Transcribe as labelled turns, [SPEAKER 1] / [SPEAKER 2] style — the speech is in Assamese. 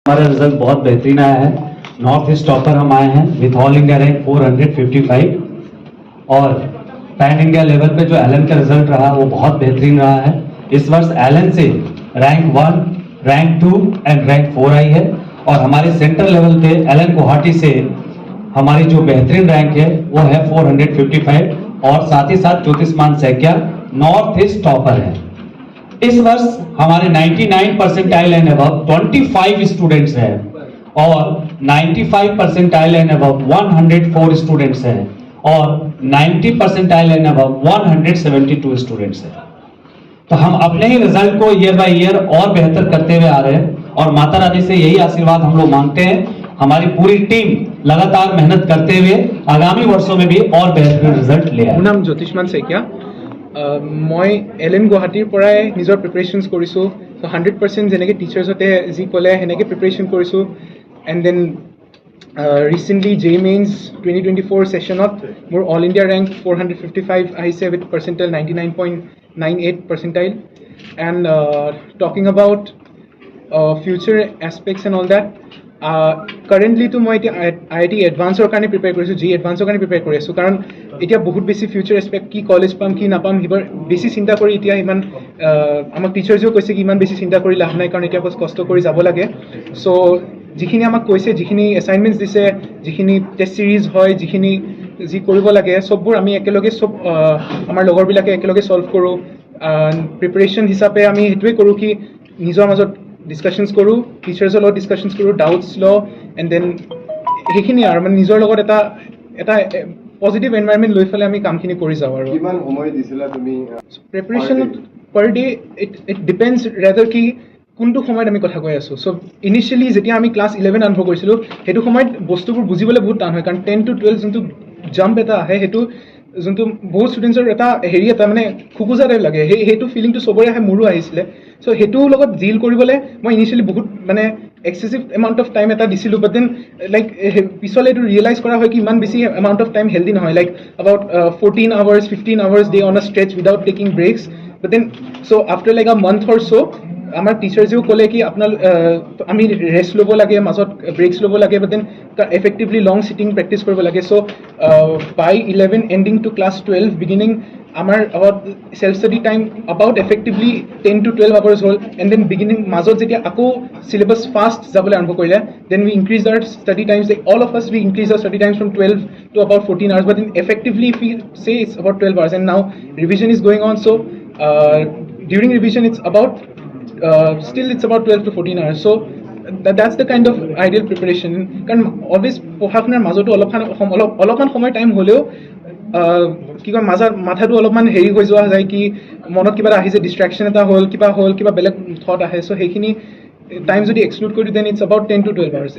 [SPEAKER 1] हमारा रिजल्ट बहुत बेहतरीन आया है। नॉर्थ ईस्ट टॉपर हम आए हैं विथ ऑल इंडिया रैंक 455 और पैन इंडिया लेवल पे जो एलन का रिजल्ट रहा वो बहुत बेहतरीन रहा है। इस वर्ष एलन से रैंक 1, रैंक 2 एंड रैंक 4 आई है और हमारे सेंट्रल लेवल पे एलन गुवाहाटी से हमारी जो बेहतरीन रैंक है वो है 455 और साथ ही साथ ज्योतिषमान सैकिया नॉर्थ ईस्ट टॉपर है। इस वर्ष हमारे 99 परसेंटाइल एंड अबव 25 स्टूडेंट्स हैं और 95 परसेंटाइल एंड अबव 104 स्टूडेंट्स हैं और 90 परसेंटाइल एंड अबव 172 स्टूडेंट्स हैं। तो हम अपने ही रिजल्ट को ईयर बाय ईयर और बेहतर करते हुए आ रहे हैं और माता रानी से यही आशीर्वाद हम लोग मांगते हैं। हमारी पूरी टीम लगातार मेहनत करते हुए आगामी वर्षों में भी और बेहतरीन रिजल्ट ले आए।
[SPEAKER 2] नाम ज्योतिषमान सैकिया। मैं एलन गुवाहाटीर पৰাই নিজৰ প্ৰিপাৰেশ্যনছ কৰিছোঁ। সো 100% যেনেকৈ টিচাৰ্ছতে যি ক'লে সেনেকৈ প্ৰিপাৰেশ্যন কৰিছোঁ। And then recently JEE mains 2024 ছেশ্যনত মোৰ অল ইণ্ডিয়া ৰেংক 455 আহিছে with percentile 99.98 percentile. And talking about future aspects and all that, কাৰেণ্টলিতো মই এতিয়া IIT এডভান্সৰ কাৰণে প্ৰিপেয়াৰ কৰিছোঁ, যি এডভান্সৰ কাৰণে প্ৰিপেয়াৰ কৰি আছোঁ। কাৰণ এতিয়া বহুত বেছি ফিউচাৰ এছপেক্ট কি কলেজ পাম কি নাপাম সেইবোৰ বেছি চিন্তা কৰি এতিয়া ইমান আমাক টিচাৰ্ছেও কৈছে কি ইমান বেছি চিন্তা কৰি লাভ নাই, কাৰণ এতিয়া কষ্ট কৰি যাব লাগে। চ' যিখিনি আমাক কৈছে, যিখিনি এছাইনমেণ্টছ দিছে, যিখিনি টেষ্ট চিৰিজ হয়, যি কৰিব লাগে চববোৰ আমি একেলগে চব আমাৰ লগৰবিলাকে একেলগে ছল্ভ কৰোঁ। প্ৰিপাৰেশ্যন হিচাপে আমি সেইটোৱে কৰোঁ কি নিজৰ মাজত ডিছকাশ্যনছ কৰোঁ, টিচাৰ্ছৰ লগত ডিছকাশ্যনছ কৰোঁ, ডাউটছ লওঁ এণ্ড দেন সেইখিনি আৰু মানে নিজৰ লগত এটা পজিটিভ এনভাইৰনমেণ্ট লৈ পেলাই আমি কামখিনি কৰি যাওঁ। আৰু
[SPEAKER 3] কিমান সময় দিছিলা তুমি
[SPEAKER 2] প্ৰিপাৰেশ্যনত per day? It depends rather কি কোনটো সময়ত আমি কথা কৈ আছোঁ। চ' ইনিচিয়েলি যেতিয়া আমি ক্লাছ 11 আৰম্ভ কৰিছিলোঁ সেইটো সময়ত বস্তুবোৰ বুজিবলৈ বহুত টান হয়, কাৰণ 10 to 12 যোনটো জাম্প এটা আহে সেইটো যোনটো বহুত ষ্টুডেণ্টছৰ এটা এটা মানে খোকোজা টাইপ লাগে, সেইটো ফিলিংটো চবৰে আহে, মোৰো আহিছিলে। চ' সেইটোৰ লগত ডিল কৰিবলৈ মই ইনিচিয়েলি বহুত মানে এক্সেচিভ এমাউণ্ট অফ টাইম এটা দিছিলোঁ, বাট দেন লাইক পিছলৈ এইটো ৰিয়েলাইজ কৰা হয় কি ইমান বেছি এমাউণ্ট অফ টাইম হেল্ডি নহয়। Like about 14 hours 15 hours day on a stretch without taking breaks. But then so' after like a month or so' আমাৰ টিচাৰ্ছেও ক'লে কি আমি ৰেষ্ট ল'ব লাগে, মাজত ব্ৰেকছ ল'ব লাগে, but then effectively long sitting practice কৰিব লাগে। So' by 11 ending to class 12 beginning আমাৰ about self study time about effectively 10 to 12 hours হ'ল। এণ্ড দেন বিগিনিং মাজত যেতিয়া আকৌ চিলেবাছ ফাষ্ট যাবলৈ আৰম্ভ কৰিলে, then we increase our study times, like all of us we increase our study times from 12 to about 14 hours, but then effectively if we say it's about 12 hours, and now revision is going on. So during revision it's about still it's about 12 to 14 hours. So that's the kind of ideal preparation. কাৰণ always পঢ়া শুনাৰ মাজতো অলপমান সময় টাইম হ'লেও কি কয় মাথাটো অলপমান হেৰি হৈ যোৱা যায় কি মনত কিবা আহি যে ডিষ্ট্ৰেকশ্যন এটা হ'ল, কিবা বেলেগ থট আহে। চ' সেইখিনি টাইম যদি এক্সক্লুড কৰি then it's about 10 to 12 hours.